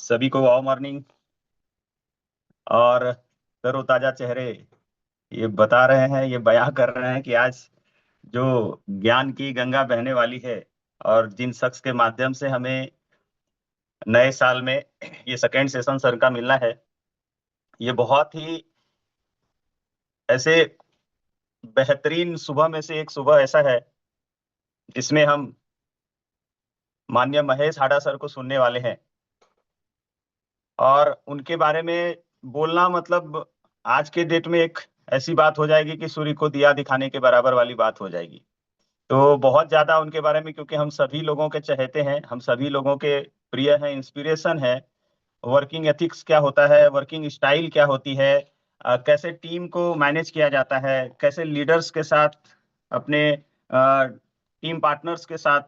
सभी को वाव मॉर्निंग। और तरोताजा चेहरे ये बता रहे हैं, ये बयां कर रहे हैं कि आज जो ज्ञान की गंगा बहने वाली है और जिन शख्स के माध्यम से हमें नए साल में ये सेकेंड सेशन सर का मिलना है, ये बहुत ही ऐसे बेहतरीन सुबह में से एक सुबह ऐसा है जिसमें हम माननीय महेश हाडा सर को सुनने वाले हैं। और उनके बारे में बोलना मतलब आज के डेट में एक ऐसी बात हो जाएगी कि सूर्य को दिया दिखाने के बराबर वाली बात हो जाएगी। तो बहुत ज्यादा उनके बारे में, क्योंकि हम सभी लोगों के चहेते हैं, हम सभी लोगों के प्रिय हैं, इंस्पिरेशन है। वर्किंग एथिक्स क्या होता है, वर्किंग स्टाइल क्या होती है, कैसे टीम को मैनेज किया जाता है, कैसे लीडर्स के साथ, अपने टीम पार्टनर्स के साथ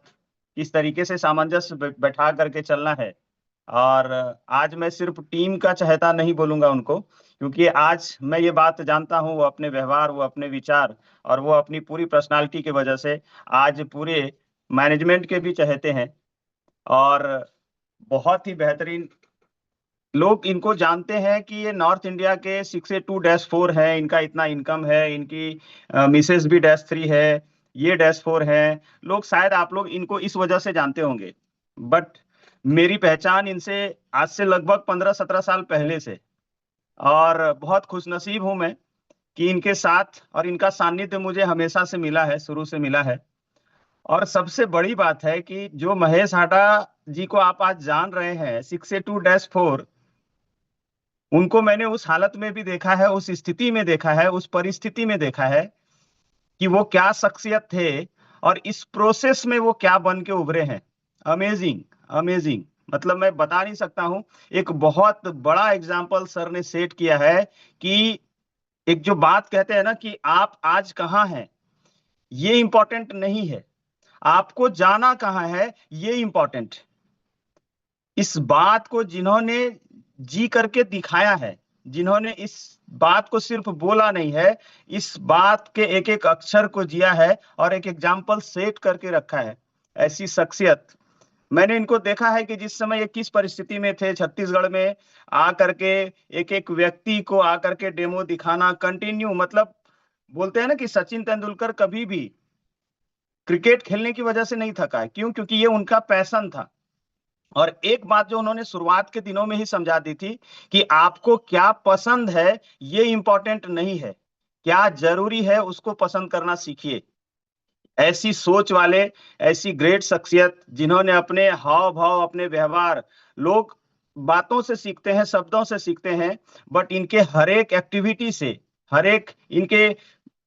किस तरीके से सामंजस्य बैठा करके चलना है। और आज मैं सिर्फ टीम का चहेता नहीं बोलूंगा उनको, क्योंकि आज मैं ये बात जानता हूँ, वो अपने व्यवहार, वो अपने विचार और वो अपनी पूरी पर्सनालिटी की वजह से आज पूरे मैनेजमेंट के भी चहेते हैं। और बहुत ही बेहतरीन लोग इनको जानते हैं कि ये नॉर्थ इंडिया के 6A2-4 है, इनका इतना इनकम है, इनकी मिसेस भी -3 है, ये -4 है। लोग शायद आप लोग इनको इस वजह से जानते होंगे, बट मेरी पहचान इनसे आज से लगभग 15-17 साल पहले से। और बहुत खुशनसीब हूं मैं कि इनके साथ और इनका सानिध्य मुझे हमेशा से मिला है, शुरू से मिला है। और सबसे बड़ी बात है कि जो महेश हाडा जी को आप आज जान रहे हैं, 6A2-4, उनको मैंने उस हालत में भी देखा है, उस स्थिति में देखा है, उस परिस्थिति में देखा है कि वो क्या शख्सियत थे और इस प्रोसेस में वो क्या बन के उभरे हैं। Amazing, amazing. मतलब मैं बता नहीं सकता हूं। एक बहुत बड़ा एग्जाम्पल सर ने सेट किया है कि एक जो बात कहते हैं ना कि आप आज कहां हैं, ये इंपॉर्टेंट नहीं है, आपको जाना कहां है ये इंपॉर्टेंट। इस बात को जिन्होंने जी करके दिखाया है, जिन्होंने इस बात को सिर्फ बोला नहीं है, इस बात के एक एक अक्षर को जिया है और एक एग्जाम्पल सेट करके रखा है, ऐसी शख्सियत मैंने इनको देखा है कि जिस समय ये किस परिस्थिति में थे, छत्तीसगढ़ में आकर के एक एक व्यक्ति को आकर के डेमो दिखाना कंटिन्यू। मतलब बोलते हैं ना कि सचिन तेंदुलकर कभी भी क्रिकेट खेलने की वजह से नहीं थका है। क्यों? क्योंकि ये उनका पैशन था। और एक बात जो उन्होंने शुरुआत के दिनों में ही समझा दी थी कि आपको क्या पसंद है ये इंपॉर्टेंट नहीं है, क्या जरूरी है उसको पसंद करना सीखिए। ऐसी सोच वाले, ऐसी ग्रेट शख्सियत जिन्होंने अपने हाव भाव, अपने व्यवहार, लोग बातों से सीखते हैं, शब्दों से सीखते हैं, बट इनके हर एक एक्टिविटी से, हर एक इनके,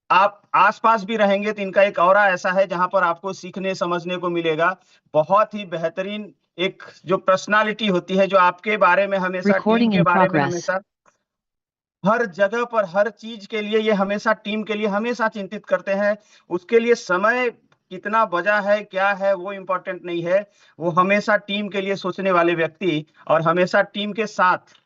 आप आसपास भी रहेंगे तो इनका एक ऑरा ऐसा है जहां पर आपको सीखने समझने को मिलेगा। बहुत ही बेहतरीन एक जो पर्सनालिटी होती है, जो आपके बारे में हमेशा, टीम के बारे में हमेशा, हर जगह पर, हर चीज के लिए ये हमेशा टीम के लिए हमेशा चिंतित करते हैं। उसके लिए समय कितना बजा है, क्या है, वो इंपॉर्टेंट नहीं है। वो हमेशा टीम के लिए सोचने वाले व्यक्ति और हमेशा टीम के साथ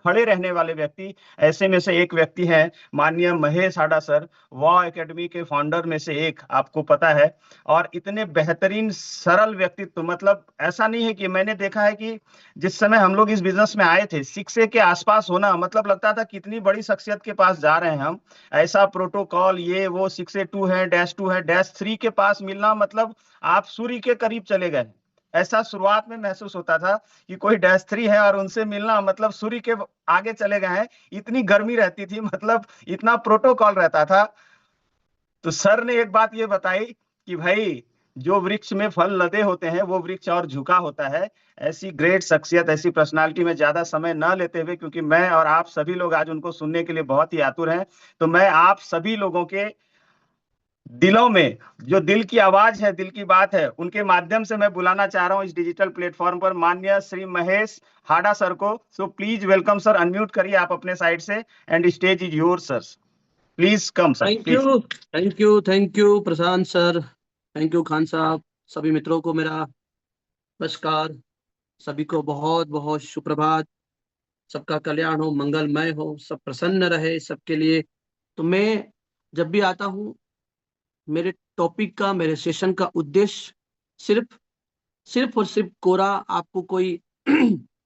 खड़े रहने वाले व्यक्ति, ऐसे में से एक व्यक्ति हैं माननीय महेश हाडा सर, वॉ एकेडमी के फाउंडर में से एक, आपको पता है। और इतने बेहतरीन सरल व्यक्तित्व, मतलब ऐसा नहीं है कि मैंने देखा है कि जिस समय हम लोग इस बिजनेस में आए थे, 6A के आसपास होना मतलब लगता था कितनी बड़ी शख्सियत के पास जा रहे हैं हम। ऐसा प्रोटोकॉल, ये वो, 6A2 है, -2 है, -3 के पास मिलना मतलब आप सूर्य के करीब चले गए। ऐसा शुरुआत में महसूस होता था कि कोई -3 है और उनसे मिलना मतलब सूर्य के आगे चले गए हैं। इतनी गर्मी रहती थी, मतलब इतना प्रोटोकॉल रहता था। तो सर ने एक बात ये बताई कि भाई, जो वृक्ष में फल लदे होते हैं वो वृक्ष और झुका होता है। ऐसी ग्रेट शख्सियत, ऐसी पर्सनालिटी में ज्यादा समय न लेते हुए, क्योंकि मैं और आप सभी लोग आज उनको सुनने के लिए बहुत ही आतुर हैं, तो मैं आप सभी लोगों के दिलों में, जो दिल की आवाज है, दिल की बात है, उनके माध्यम से मैं बुलाना चाह रहा हूं इस डिजिटल प्लेटफॉर्म पर माननीय श्री महेश हाडा सर को। So please welcome sir, unmute करिए आप अपने साइड से, and stage is your sir. Please come sir, thank please. You, thank you, thank you Prashant sir, thank you Khan साहब। सभी मित्रों को मेरा नमस्कार। सभी को बहुत बहुत सुप्रभात। सबका कल्याण हो, मंगलमय हो, सब प्रसन्न रहे सबके लिए। तो मैं जब भी आता हूँ, मेरे टॉपिक का, मेरे सेशन का उद्देश्य सिर्फ सिर्फ और सिर्फ कोरा आपको कोई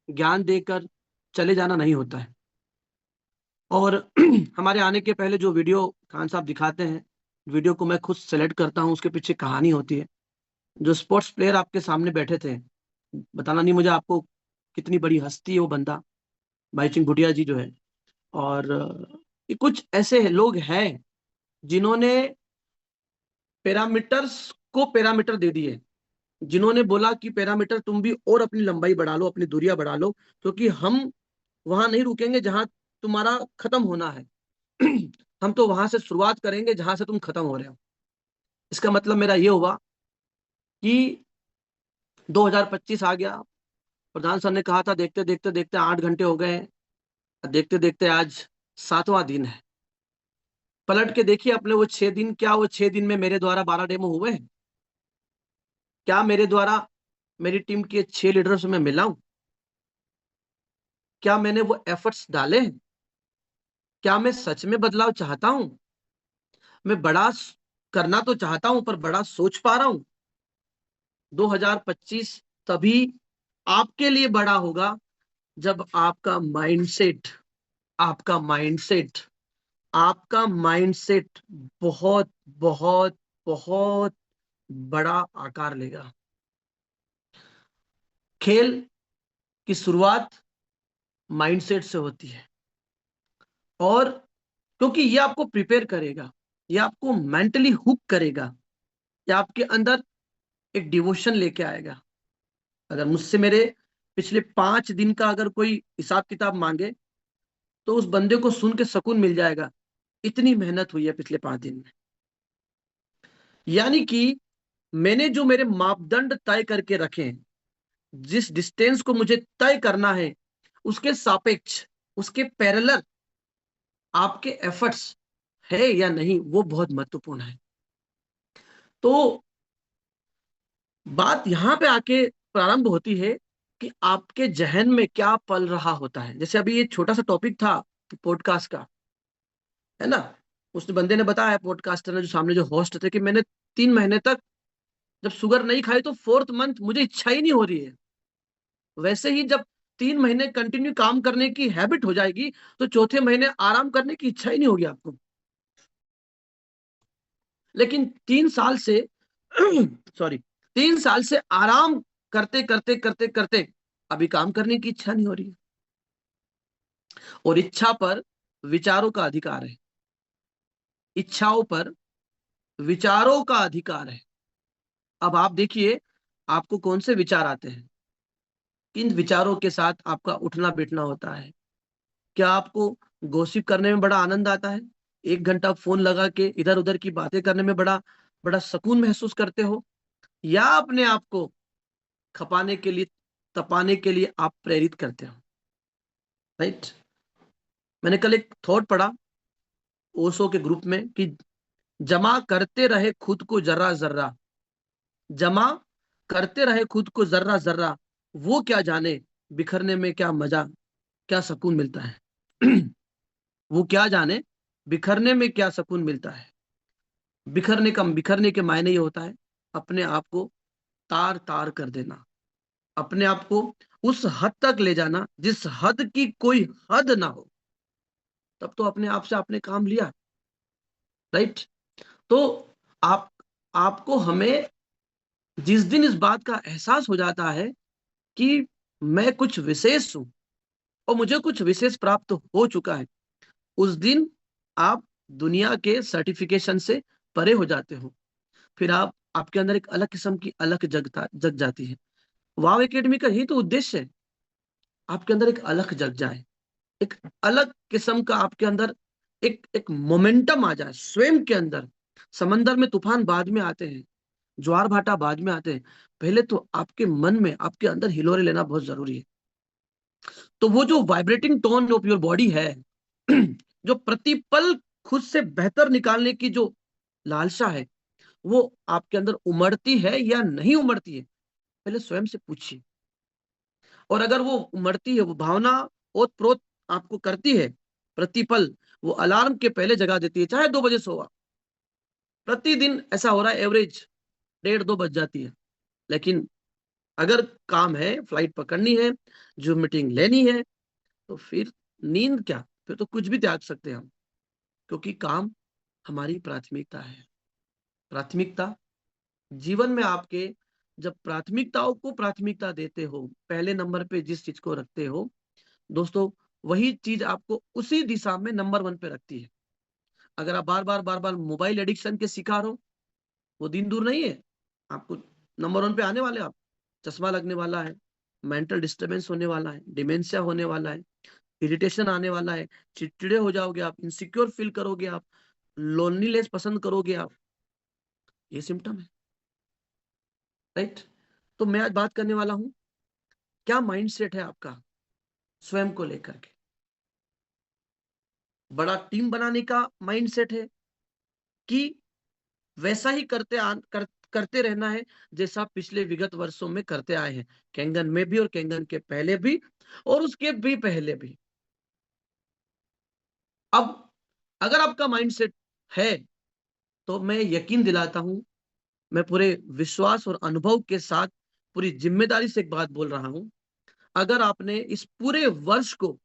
ज्ञान देकर चले जाना नहीं होता है। और हमारे आने के पहले जो वीडियो खान साहब दिखाते हैं, वीडियो को मैं खुद सेलेक्ट करता हूँ, उसके पीछे कहानी होती है। जो स्पोर्ट्स प्लेयर आपके सामने बैठे थे, बताना नहीं मुझे आपको कितनी बड़ी हस्ती है वो बंदा, भाई सिंह भूटिया जी जो है। और ये कुछ ऐसे लोग हैं जिन्होंने पैरामीटर्स को पैरामीटर दे दिए, जिन्होंने बोला कि पैरामीटर तुम भी और अपनी लंबाई बढ़ा लो, अपनी दूरियां बढ़ा लो, क्योंकि हम वहां नहीं रुकेंगे जहां तुम्हारा खत्म होना है। हम तो वहां से शुरुआत करेंगे जहां से तुम खत्म हो रहे हो। इसका मतलब मेरा ये हुआ कि 2025 आ गया, प्रधान सर ने कहा था देखते देखते देखते 8 घंटे हो गए, देखते देखते आज 7वां दिन है। पलट के देखिए अपने वो 6 दिन, क्या वो 6 दिन में मेरे द्वारा 12 डेमो हुए हैं? क्या मेरे द्वारा मेरी टीम के 6 लीडरों से मैं मिला हूं? क्या मैंने वो एफर्ट्स डाले हैं? क्या मैं सच में बदलाव चाहता हूं? मैं बड़ा करना तो चाहता हूं, पर बड़ा सोच पा रहा हूं? 2025 तभी आपके लिए बड़ा होगा जब आपका माइंडसेट आपका माइंडसेट बहुत बहुत बहुत बड़ा आकार लेगा। खेल की शुरुआत माइंडसेट से होती है, और क्योंकि ये आपको प्रिपेयर करेगा, ये आपको मेंटली हुक करेगा, ये आपके अंदर एक डिवोशन लेके आएगा। अगर मुझसे मेरे पिछले 5 दिन का अगर कोई हिसाब किताब मांगे, तो उस बंदे को सुन के सुकून मिल जाएगा, इतनी मेहनत हुई है पिछले 5 दिन में। यानी कि मैंने जो मेरे मापदंड तय करके रखे हैं, जिस डिस्टेंस को मुझे तय करना है, उसके सापेक्ष, उसके पैरेलल आपके एफर्ट्स है या नहीं, वो बहुत महत्वपूर्ण है। तो बात यहां पे आके प्रारंभ होती है कि आपके जहन में क्या पल रहा होता है। जैसे अभी ये छोटा सा टॉपिक था पॉडकास्ट का, है ना? उस बंदे ने बताया, पॉडकास्टर ने, जो सामने जो होस्ट थे, कि मैंने 3 महीने तक जब शुगर नहीं खाई तो 4th मंथ मुझे इच्छा ही नहीं हो रही है। वैसे ही जब 3 महीने कंटिन्यू काम करने की हैबिट हो जाएगी, तो चौथे महीने आराम करने की इच्छा ही नहीं होगी आपको। लेकिन 3 साल से सॉरी 3 साल से आराम करते करते करते करते अभी काम करने की इच्छा नहीं हो रही है। और इच्छा पर विचारों का अधिकार है, इच्छाओं पर विचारों का अधिकार है। अब आप देखिए, आपको कौन से विचार आते हैं, किन विचारों के साथ आपका उठना बैठना होता है? क्या आपको गॉसिप करने में बड़ा आनंद आता है? 1 घंटा फोन लगा के इधर उधर की बातें करने में बड़ा बड़ा सुकून महसूस करते हो? या अपने आप को खपाने के लिए, तपाने के लिए आप प्रेरित करते हो? राइट। मैंने कल एक थॉट पढ़ा ओशो के ग्रुप में कि जमा करते रहे खुद को जर्रा जर्रा, जमा करते रहे खुद को जर्रा जर्रा, वो क्या जाने बिखरने में क्या मजा, क्या सुकून मिलता है। वो क्या जाने बिखरने में क्या सुकून मिलता है। बिखरने के मायने ये होता है अपने आप को तार तार कर देना, अपने आप को उस हद तक ले जाना जिस हद की कोई हद ना हो। तब तो अपने आप से आपने काम लिया। राइट। तो आप आपको हमें जिस दिन इस बात का एहसास हो जाता है कि मैं कुछ विशेष हूं और मुझे कुछ विशेष प्राप्त हो चुका है, उस दिन आप दुनिया के सर्टिफिकेशन से परे हो जाते हो। फिर आपके अंदर एक अलग किस्म की अलग जग जाती है। वाव एकेडमी का ही तो उद्देश्य है, आपके अंदर एक अलग जग जाए, एक अलग किस्म का आपके अंदर एक एक मोमेंटम आ जाए स्वयं के अंदर। समंदर में तूफान बाद में आते हैं, ज्वार भाटा बाद में आते हैं, पहले तो आपके मन में, आपके अंदर हिलोरे लेना बहुत जरूरी है। तो वो जो vibrating tone of your body है, जो प्रतिपल खुद से बेहतर निकालने की जो लालसा है, वो आपके अंदर उमड़ती है या नहीं उमड़ती है, पहले स्वयं से पूछिए। और अगर वो उमड़ती है, वो भावना ओत प्रोत आपको करती है प्रतिपल, वो अलार्म के पहले जगा देती है, चाहे 2 बजे सोआ। प्रतिदिन ऐसा हो रहा है, एवरेज 1:30-2 बज जाती है। लेकिन अगर काम है, फ्लाइट पकड़नी है, जो मीटिंग लेनी है, तो फिर नींद क्या, फिर तो कुछ भी त्याग सकते हैं हम, क्योंकि काम हमारी प्राथमिकता है। प्राथमिकता जीवन में आपके, जब प्राथमिकताओं को प्राथमिकता देते हो, पहले नंबर पे जिस चीज को रखते हो दोस्तों, वही चीज आपको उसी दिशा में नंबर 1 पे रखती है। अगर आप बार बार मोबाइल एडिक्शन के शिकार हो, वो दिन दूर नहीं है, आपको नंबर 1 पे आने वाले आप, चश्मा लगने वाला है, मेंटल डिस्टर्बेंस होने वाला है, डिमेंशिया होने वाला है, इरिटेशन आने वाला है, चिड़चिड़े हो जाओगे आप, इनसिक्योर फील करोगे आप, लोनलीनेस पसंद करोगे आप। ये सिम्टम है, राइट? तो मैं आज बात करने वाला हूं, क्या माइंडसेट है आपका स्वयं को लेकर के। बड़ा टीम बनाने का माइंडसेट है कि वैसा ही करते रहना है जैसा पिछले विगत वर्षों में करते आए हैं, कैंगन में भी और कैंगन के पहले भी और उसके भी पहले भी। अब अगर आपका माइंडसेट है, तो मैं यकीन दिलाता हूं, मैं पूरे विश्वास और अनुभव के साथ पूरी जिम्मेदारी से एक बात बोल रहा हूं, अगर आपने इस पूरे वर्ष को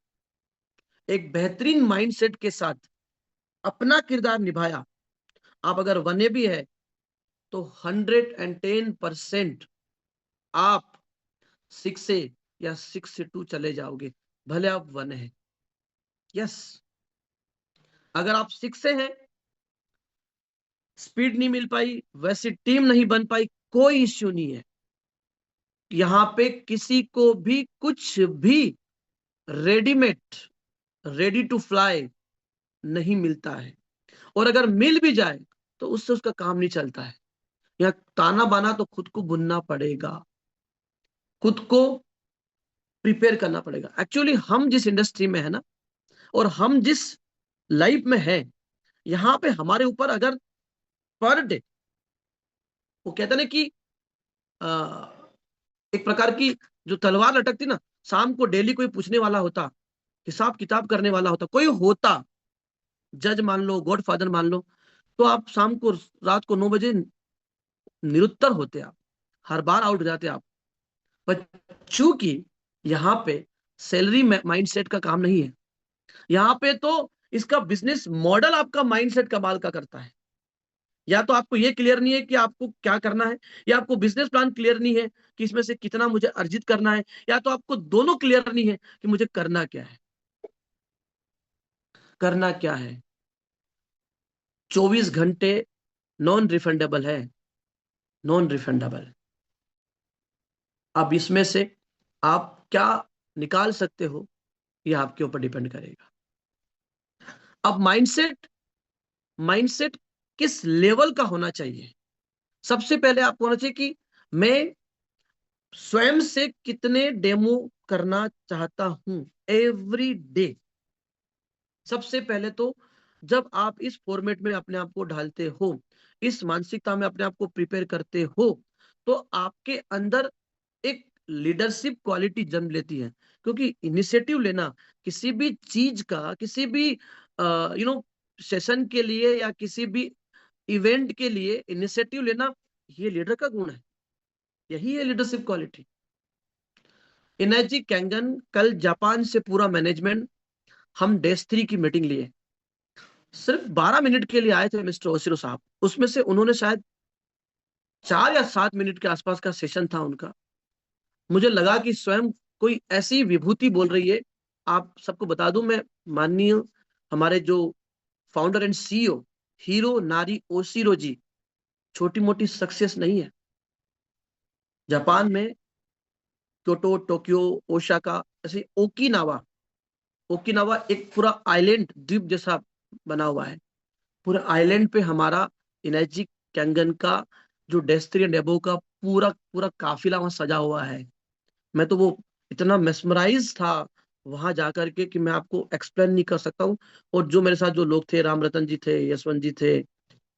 एक बेहतरीन माइंडसेट के साथ अपना किरदार निभाया, आप अगर बने भी है, तो 110% आप 6 से या 6 से 2 चले जाओगे, भले आप 1 है। यस, अगर आप 6 से हैं, स्पीड नहीं मिल पाई, वैसी टीम नहीं बन पाई, कोई इश्यू नहीं है। यहां पे किसी को भी कुछ भी रेडीमेड, रेडी टू फ्लाई नहीं मिलता है, और अगर मिल भी जाए तो उससे उसका काम नहीं चलता है। यहाँ ताना बाना तो खुद को बुनना पड़ेगा, खुद को प्रिपेयर करना पड़ेगा। एक्चुअली हम जिस इंडस्ट्री में है ना, और हम जिस लाइफ में है, यहाँ पे हमारे ऊपर अगर पर डे, वो कहते ना कि आ, एक प्रकार की जो तलवार लटकती ना, शाम को डेली कोई पूछने वाला होता, हिसाब किताब करने वाला होता, कोई होता, जज मान लो, गॉड फादर मान लो, तो आप शाम को, रात को 9 बजे निरुत्तर होते, आप हर बार आउट हो जाते आप। पर चूंकि यहाँ पे सैलरी माइंडसेट का काम नहीं है, यहाँ पे तो इसका बिजनेस मॉडल आपका माइंडसेट कमाल का करता है। या तो आपको ये क्लियर नहीं है कि आपको क्या करना है, या आपको बिजनेस प्लान क्लियर नहीं है कि इसमें से कितना मुझे अर्जित करना है, या तो आपको दोनों क्लियर नहीं है कि मुझे करना क्या है। करना क्या है, 24 घंटे नॉन रिफंडेबल है, नॉन रिफंडेबल। अब इसमें से आप क्या निकाल सकते हो, यह आपके ऊपर डिपेंड करेगा। अब माइंडसेट, माइंडसेट किस लेवल का होना चाहिए? सबसे पहले आपको होना चाहिए कि मैं स्वयं से कितने डेमो करना चाहता हूं एवरी डे। सबसे पहले तो जब आप इस फॉर्मेट में अपने आप को ढालते हो, इस मानसिकता में अपने आप को प्रिपेयर करते हो, तो आपके अंदर एक लीडरशिप क्वालिटी जन्म लेती है। क्योंकि इनिशिएटिव लेना किसी भी चीज का, किसी भी सेशन के लिए या किसी भी इवेंट के लिए इनिशिएटिव लेना, ये लीडर का गुण है, यही है लीडरशिप क्वालिटी। इनर्जी कैंगन कल जापान से पूरा मैनेजमेंट, हम डेज 3 की मीटिंग लिए, सिर्फ 12 मिनट के लिए आए थे मिस्टर ओसिरो साहब। उसमें से उन्होंने शायद 4 या 7 मिनट के आसपास का सेशन था उनका। मुझे लगा कि स्वयं कोई ऐसी विभूति बोल रही है। आप सबको बता दूं, मैं माननीय हमारे जो फाउंडर एंड सीईओ हीरो नारी ओसिरो जी, छोटी मोटी सक्सेस नहीं है। जापान में क्योटो, टोक्यो, ओसाका, ऐसे ओकिनावा, ओकिनावा एक पूरा आइलैंड द्वीप जैसा बना हुआ है। पूरे आइलैंड पे हमारा एनर्जी कैंगन का जो डेस्टिनी डेबो का पूरा पूरा काफिला वहां सजा हुआ है। मैं तो वो इतना मेस्मराइज था वहां जाकर के कि मैं आपको एक्सप्लेन नहीं कर सकता हूँ। और जो मेरे साथ जो लोग थे, राम रतन जी थे, यशवंत जी थे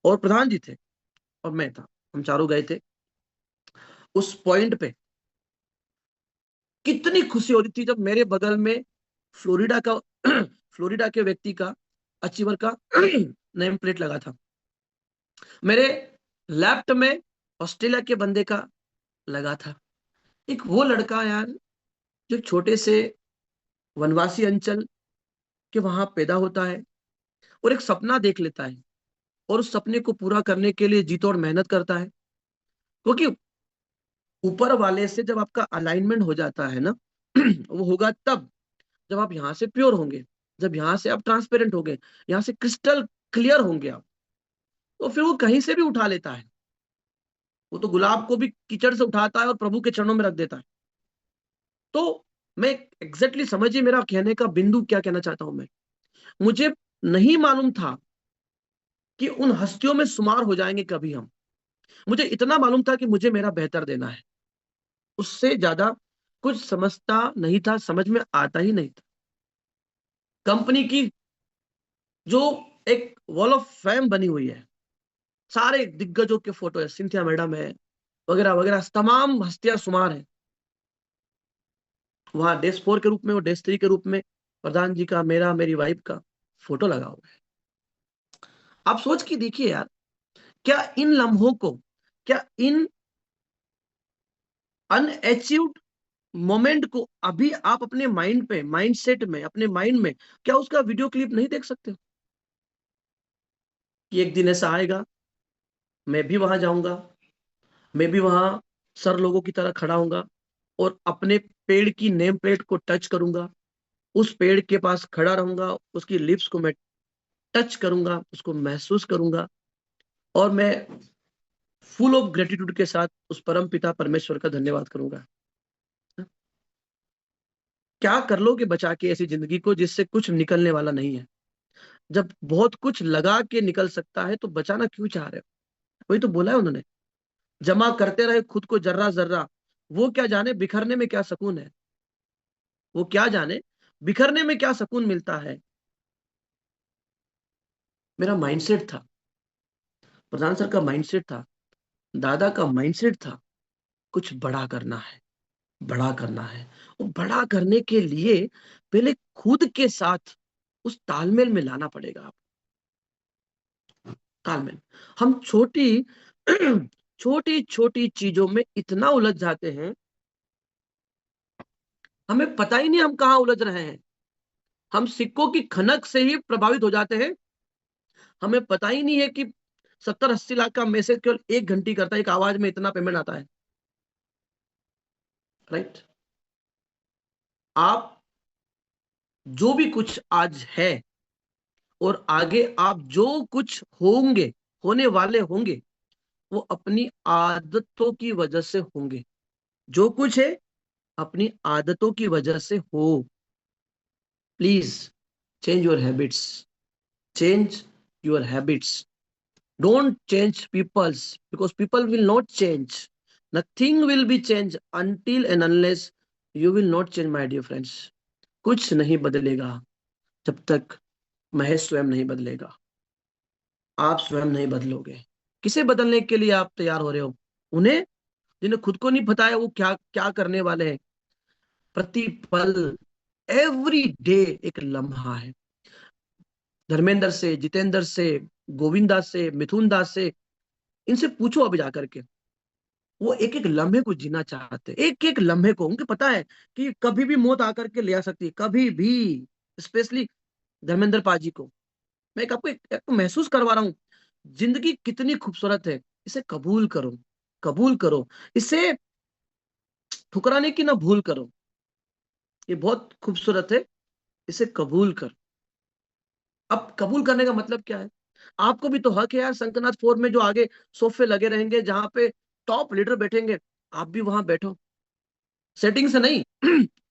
और प्रधान जी थे और मैं था, हम चारों गए थे उस पॉइंट पे। कितनी खुशी हो रही थी जब मेरे बगल में फ्लोरिडा का फ्लोरिडा के व्यक्ति का, अचीवर का नेम प्लेट लगा था, मेरे लेफ्ट में ऑस्ट्रेलिया के बंदे का लगा था। एक वो लड़का यार जो छोटे से वनवासी अंचल के वहां पैदा होता है और एक सपना देख लेता है और उस सपने को पूरा करने के लिए जी तोड़ मेहनत करता है, क्योंकि ऊपर वाले से जब आपका अलाइनमेंट हो जाता है ना वो होगा तब जब आप यहाँ से प्योर होंगे, जब यहाँ से आप ट्रांसपेरेंट होंगे, यहाँ से क्रिस्टल क्लियर होंगे आप, तो फिर वो कहीं से भी उठा लेता है। वो तो गुलाब को भी कीचड़ से उठाता है और प्रभु के चरणों में रख देता है। तो मैं एग्जैक्टली समझिए मेरा कहने का बिंदु क्या कहना चाहता हूं मैं। मुझे नहीं मालूम था कि उन हस्तियों में शुमार हो जाएंगे कभी हम। मुझे इतना मालूम था कि मुझे मेरा बेहतर देना है, उससे ज्यादा कुछ समझता नहीं था, समझ में आता ही नहीं था। कंपनी की जो एक वॉल ऑफ फेम बनी हुई है, सारे दिग्गजों के फोटो है, सिंथिया मैडम है वगैरह वगैरह, तमाम हस्तियां शुमार है वहां। डेस्क 4 के रूप में और डेस्क 3 के रूप में प्रधान जी का, मेरा, मेरी वाइफ का फोटो लगा हुआ है। आप सोच के देखिए यार, क्या इन लम्हों को, क्या इन अनअचीव्ड मोमेंट को अभी आप अपने माइंड पे, माइंड सेट में, अपने माइंड में क्या उसका वीडियो क्लिप नहीं देख सकते हो? कि एक दिन ऐसा आएगा, मैं भी वहां जाऊंगा, मैं भी वहां सर लोगों की तरह खड़ा होऊंगा और अपने पेड़ की नेम प्लेट को टच करूंगा, उस पेड़ के पास खड़ा रहूंगा, उसकी लिप्स को मैं टच करूंगा, उसको महसूस करूंगा, और मैं फुल ऑफ ग्रेटिट्यूड के साथ उस परम पिता परमेश्वर का धन्यवाद करूंगा। क्या कर लोगे बचा के ऐसी जिंदगी को जिससे कुछ निकलने वाला नहीं है? जब बहुत कुछ लगा के निकल सकता है तो बचाना क्यों चाह रहे हो? वही तो बोला है उन्होंने, जमा करते रहे खुद को जर्रा जर्रा, वो क्या जाने बिखरने में क्या सुकून है। वो क्या जाने बिखरने में क्या सुकून मिलता है। मेरा माइंडसेट था, प्रधान सर का माइंडसेट था, दादा का माइंडसेट था, कुछ बड़ा करना है, बड़ा करना है। वो बड़ा करने के लिए पहले खुद के साथ उस तालमेल में लाना पड़ेगा आप। तालमेल। हम छोटी छोटी छोटी चीजों में इतना उलझ जाते हैं, हमें पता ही नहीं हम कहाँ उलझ रहे हैं। हम सिक्कों की खनक से ही प्रभावित हो जाते हैं, हमें पता ही नहीं है कि 70-80 लाख का मैसेज केवल 1 घंटी करता है, एक आवाज में इतना पेमेंट आता है। राइट। आप जो भी कुछ आज है और आगे आप जो कुछ होंगे, होने वाले होंगे, वो अपनी आदतों की वजह से होंगे। जो कुछ है अपनी आदतों की वजह से हो। Please change your habits, change your habits. Don't change people's, because people will not change. Nothing will be changed until and unless you will not change, my dear friends. कुछ नहीं बदलेगा जब तक महेश स्वयं नहीं बदलेगा। आप स्वयं नहीं बदलोगे, किसे बदलने के लिए आप तैयार हो रहे हो? उन्हें जिन्हें खुद को नहीं पता है वो क्या क्या करने वाले हैं। प्रतिपल, एवरी डे एक लम्हा है। धर्मेंद्र से, जितेंद्र से, गोविंद दास से, मिथुन दास से, इनसे पूछो अभी जाकर के। वो एक एक लम्हे को जीना चाहते, एक एक लम्हे को। उनको पता है कि कभी भी मौत आकर के ले आ सकती है, कभी भी। स्पेशली धर्मेंद्र पाजी को मैं एक महसूस करवा रहा हूं, जिंदगी कितनी खूबसूरत है, इसे कबूल करो, कबूल करो, इसे ठुकराने की ना भूल करो। ये बहुत खूबसूरत है, इसे कबूल कर। अब कबूल करने का मतलब क्या है? आपको भी तो हक है यार, शंकरनाथ फोर में जो आगे सोफे लगे रहेंगे जहां पे टॉप लीडर बैठेंगे, आप भी वहां बैठो। सेटिंग से नहीं,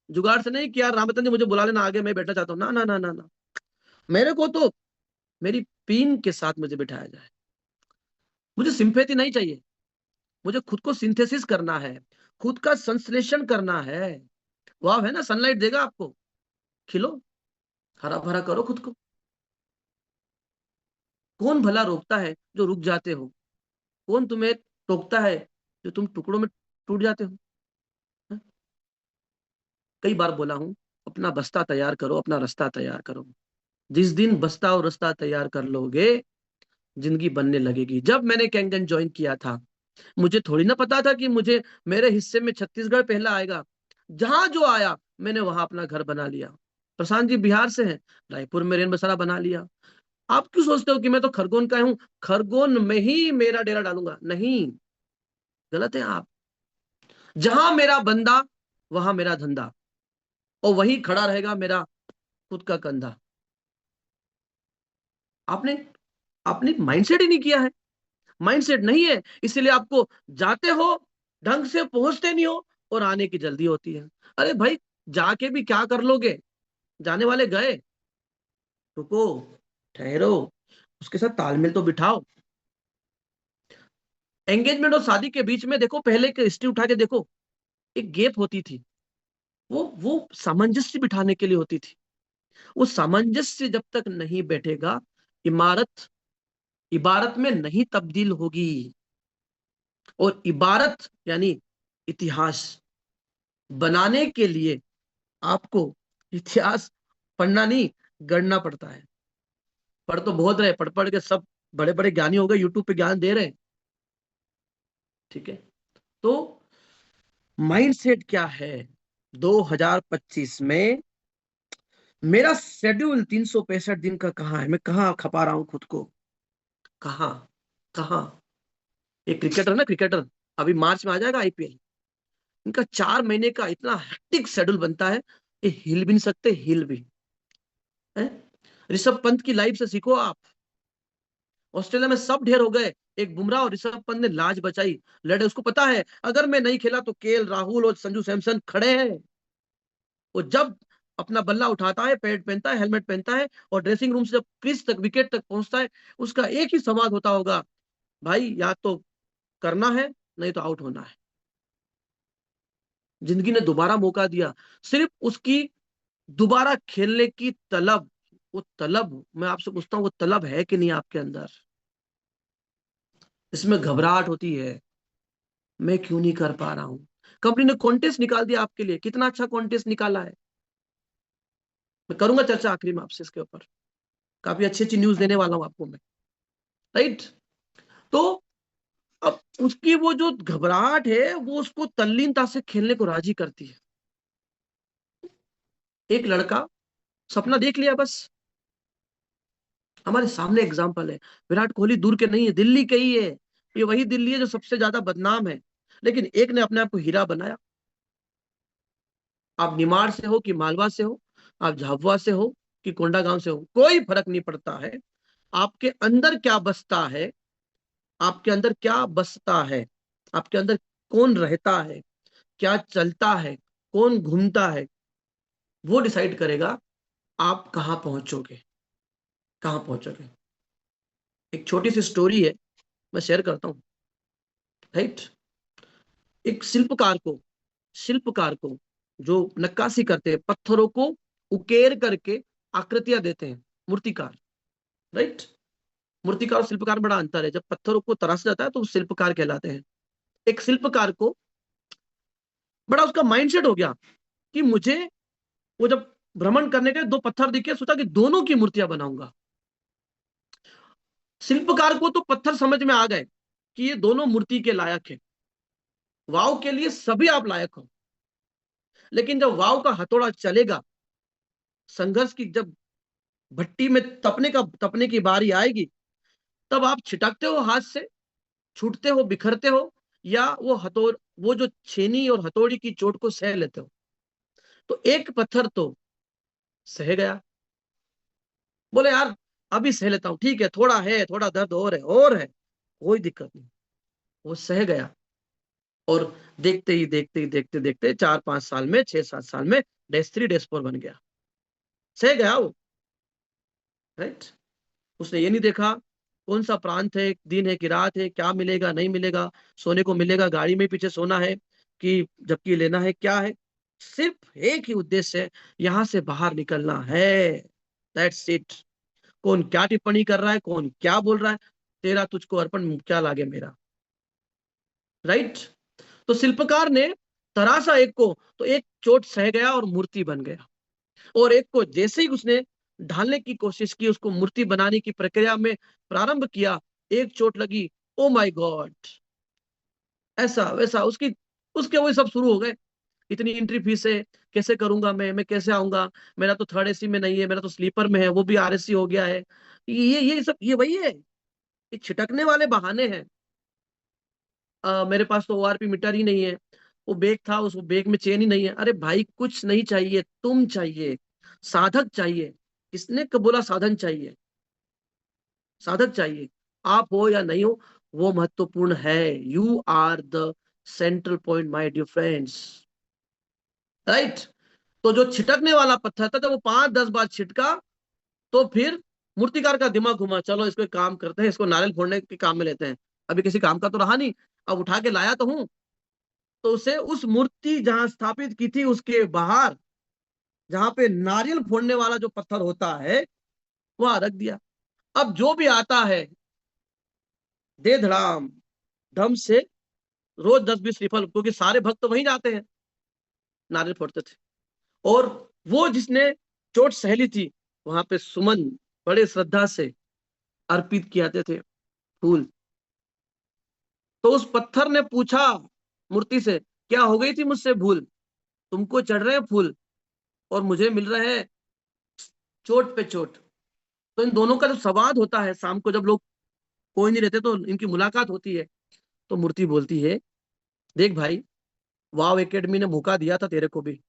जुगाड़ से नहीं कि यार रामतन जी मुझे बुला लेना, आगे मैं बैठना चाहता हूँ, ना ना ना ना ना। मेरे को तो मेरी पीन के साथ मुझे बिठाया जाए। मुझे सिंपैथी नहीं चाहिए, मुझे खुद को सिंथेसिस करना है, खुद का संश्लेषण करना है। वाह, है ना, सनलाइट देगा आपको, खिलो, हरा भरा करो खुद को। कौन भला रोकता है जो रुक जाते हो? कौन तुम्हें टोकता है जो तुम टुकड़ों में टूट जाते हो? हाँ? कई बार बोला हूं, अपना बस्ता तैयार करो, अपना रास्ता तैयार करो। जिस दिन बस्ता और रास्ता तैयार कर लोगे, जिंदगी बनने लगेगी। जब मैंने कैंगन ज्वाइन किया था, मुझे थोड़ी ना पता था कि मुझे मेरे हिस्से में छत्तीसगढ़ पहला आएगा। जहां जो आया मैंने वहां अपना घर बना लिया। प्रशांत जी बिहार से हैं, रायपुर में रेन बसेरा बना लिया। आप क्यों सोचते हो कि मैं तो खरगोन का हूं, खरगोन में ही मेरा डेरा डालूंगा? नहीं, गलत है आप। जहां मेरा बंदा वहां मेरा धंधा, और वहीं खड़ा रहेगा मेरा खुद का कंधा। आपने आपने माइंडसेट ही नहीं किया है। माइंडसेट नहीं है, इसीलिए आपको जाते हो ढंग से पहुंचते नहीं हो और आने की जल्दी होती है। अरे भाई, जाके भी क्या कर लोगे? जाने वाले गए, रुको, ठहरो, उसके साथ तालमेल तो बिठाओ। एंगेजमेंट और शादी के बीच में देखो, पहले की हिस्ट्री उठा के देखो, एक गैप होती थी। वो सामंजस्य बिठाने के लिए होती थी। वो सामंजस्य जब तक नहीं बैठेगा, इमारत इबारत में नहीं तब्दील होगी। और इबारत यानी इतिहास बनाने के लिए आपको इतिहास पढ़ना नहीं, गढ़ना पड़ता है। पढ़ तो बहुत रहे, पढ़ पढ़ के सब बड़े बड़े ज्ञानी हो गए, यूट्यूब पे ज्ञान दे रहे हैं। ठीक है, तो माइंडसेट क्या है? 2025 में मेरा शेड्यूल 365 दिन का कहाँ है? मैं कहाँ खपा रहा हूं खुद को? कहाँ कहाँ? एक क्रिकेटर ना, क्रिकेटर अभी मार्च में आ जाएगा आईपीएल, इनका 4 महीने का इतना हेक्टिक शेड्यूल बनता है, ये हिल भी नहीं सकते, हिल भी है। ऋषभ पंत की लाइफ से सीखो आप। ऑस्ट्रेलिया में सब ढेर हो गए, एक बुमराह और ऋषभ पंत ने लाज बचाई, लड़े। उसको पता है अगर मैं नहीं खेला तो केएल राहुल और संजू सैमसन खड़े हैं। वो जब अपना बल्ला उठाता है, पैड पहनता है, हेलमेट पहनता है, और ड्रेसिंग रूम से जब क्रीज तक, विकेट तक पहुंचता है, उसका एक ही संवाद होता होगा, भाई या तो करना है, नहीं तो आउट होना है। जिंदगी ने दोबारा मौका दिया, सिर्फ उसकी दोबारा खेलने की तलब। वो तलब, मैं आपसे पूछता हूं, वो तलब है कि नहीं आपके अंदर? इसमें घबराहट होती है, मैं क्यों नहीं कर पा रहा हूं। कंपनी ने कॉन्टेस्ट निकाल दिया आपके लिए, कितना अच्छा कॉन्टेस्ट निकाला है। मैं करूंगा चर्चा आखिरी में आपसे इसके ऊपर, काफी अच्छी अच्छी न्यूज देने वाला हूं आपको मैं। राइट? तो अब उसकी वो जो घबराहट है, वो उसको तल्लीनता से खेलने को राजी करती है। एक लड़का सपना देख लिया बस। हमारे सामने एग्जाम्पल है, विराट कोहली दूर के नहीं है, दिल्ली के ही है। ये वही दिल्ली है जो सबसे ज्यादा बदनाम है, लेकिन एक ने अपने आप को हीरा बनाया। आप निमाड़ से हो कि मालवा से हो, आप झाबुआ से हो कि कोंडागांव से हो, कोई फर्क नहीं पड़ता है। आपके अंदर क्या बसता है, आपके अंदर क्या बसता है, आपके अंदर कौन रहता है, क्या चलता है, कौन घूमता है, वो डिसाइड करेगा आप कहां पहुंचोगे, कहां पहुंचोगे। एक छोटी सी स्टोरी है, मैं शेयर करता हूं। राइट? एक शिल्पकार को जो नक्काशी करते हैं, पत्थरों को उकेर करके आकृतियां देते हैं, मूर्तिकार। राइट? मूर्तिकार और शिल्पकार में बड़ा अंतर है। जब पत्थरों को तराशा जाता है तो वो शिल्पकार कहलाते हैं। एक शिल्पकार को बड़ा उसका माइंडसेट हो गया कि मुझे, वो जब भ्रमण करने के 2 पत्थर दिखे, सोचा कि दोनों की मूर्तियां बनाऊंगा। शिल्पकार को तो पत्थर समझ में आ गए कि ये दोनों मूर्ति के लायक है, वाव के लिए सभी आप लायक हो। लेकिन जब वाव का हथौड़ा चलेगा, संघर्ष की जब भट्टी में तपने की बारी आएगी, तब आप छिटकते हो हाथ से, छूटते हो, बिखरते हो, या वो जो छेनी और हथौड़ी की चोट को सह लेते हो। तो एक पत्थर तो सह गया, बोले यार अभी सह लेता हूं, ठीक है, थोड़ा है, थोड़ा दर्द और है, कोई दिक्कत नहीं। वो सह गया, और देखते देखते 4-5 साल में, 6-7 साल में -3 -4 बन गया। सह गया वो। राइट? उसने ये नहीं देखा कौन सा प्रांत है, दिन है कि रात है, क्या मिलेगा नहीं मिलेगा, सोने को मिलेगा गाड़ी में पीछे सोना है कि जबकि लेना है क्या है। सिर्फ एक ही उद्देश्य है, यहां से बाहर निकलना है। That's it. कौन क्या टिप्पणी कर रहा है, कौन क्या बोल रहा है, तेरा तुझको अर्पण, क्या लागे मेरा। राइट? तो शिल्पकार ने तराशा एक को, तो एक चोट सह गया और मूर्ति बन गया। और एक को जैसे ही उसने ढालने की कोशिश की, उसको मूर्ति बनाने की प्रक्रिया में प्रारंभ किया, एक चोट लगी, ओ माय गॉड, ऐसा वैसा उसकी उसके वही सब शुरू हो गए। इतनी एंट्री फीस है, कैसे करूंगा मैं कैसे आऊंगा, मेरा तो थर्ड एसी में नहीं है, मेरा तो स्लीपर में है, वो भी आरएसी हो गया है। ये सब ये वही है, ये छिटकने वाले बहाने हैं। मेरे पास तो ओआरपी मीटर ही नहीं है, वो बैग था उस बैग में चेन ही नहीं है। अरे भाई कुछ नहीं चाहिए, तुम चाहिए, साधक चाहिए। किसने कब बोला साधन चाहिए? साधक चाहिए। आप हो या नहीं हो वो महत्वपूर्ण है। You are the central point my dear friends, right. तो जो छिटकने वाला पत्थर था, जब वो 5-10 बार छिटका तो फिर मूर्तिकार का दिमाग घुमा, चलो इसको एक काम करते हैं, इसको नारियल फोड़ने के काम में लेते हैं। अभी किसी काम का तो रहा नहीं, अब उठा के लाया तो हूं। तो उसे उस मूर्ति जहां स्थापित की थी उसके बाहर, जहां पे नारियल फोड़ने वाला जो पत्थर होता है, वहां रख दिया। अब जो भी आता है, दे धड़ाम धम से रोज 10-20 रिफल, क्योंकि सारे भक्त वहीं जाते हैं, नारियल फोड़ते थे। और वो जिसने चोट सहली थी, वहां पे सुमन बड़े श्रद्धा से अर्पित किए जाते थे, फूल। तो उस पत्थर ने पूछा मूर्ति से, क्या हो गई थी मुझसे भूल, तुमको चढ़ रहे हैं फूल और मुझे मिल रहे हैं चोट पे चोट। तो इन दोनों का जब संवाद होता है, शाम को जब लोग कोई नहीं रहते तो इनकी मुलाकात होती है, तो मूर्ति बोलती है, देख भाई, वाव एकेडमी ने मौका दिया था तेरे को भी,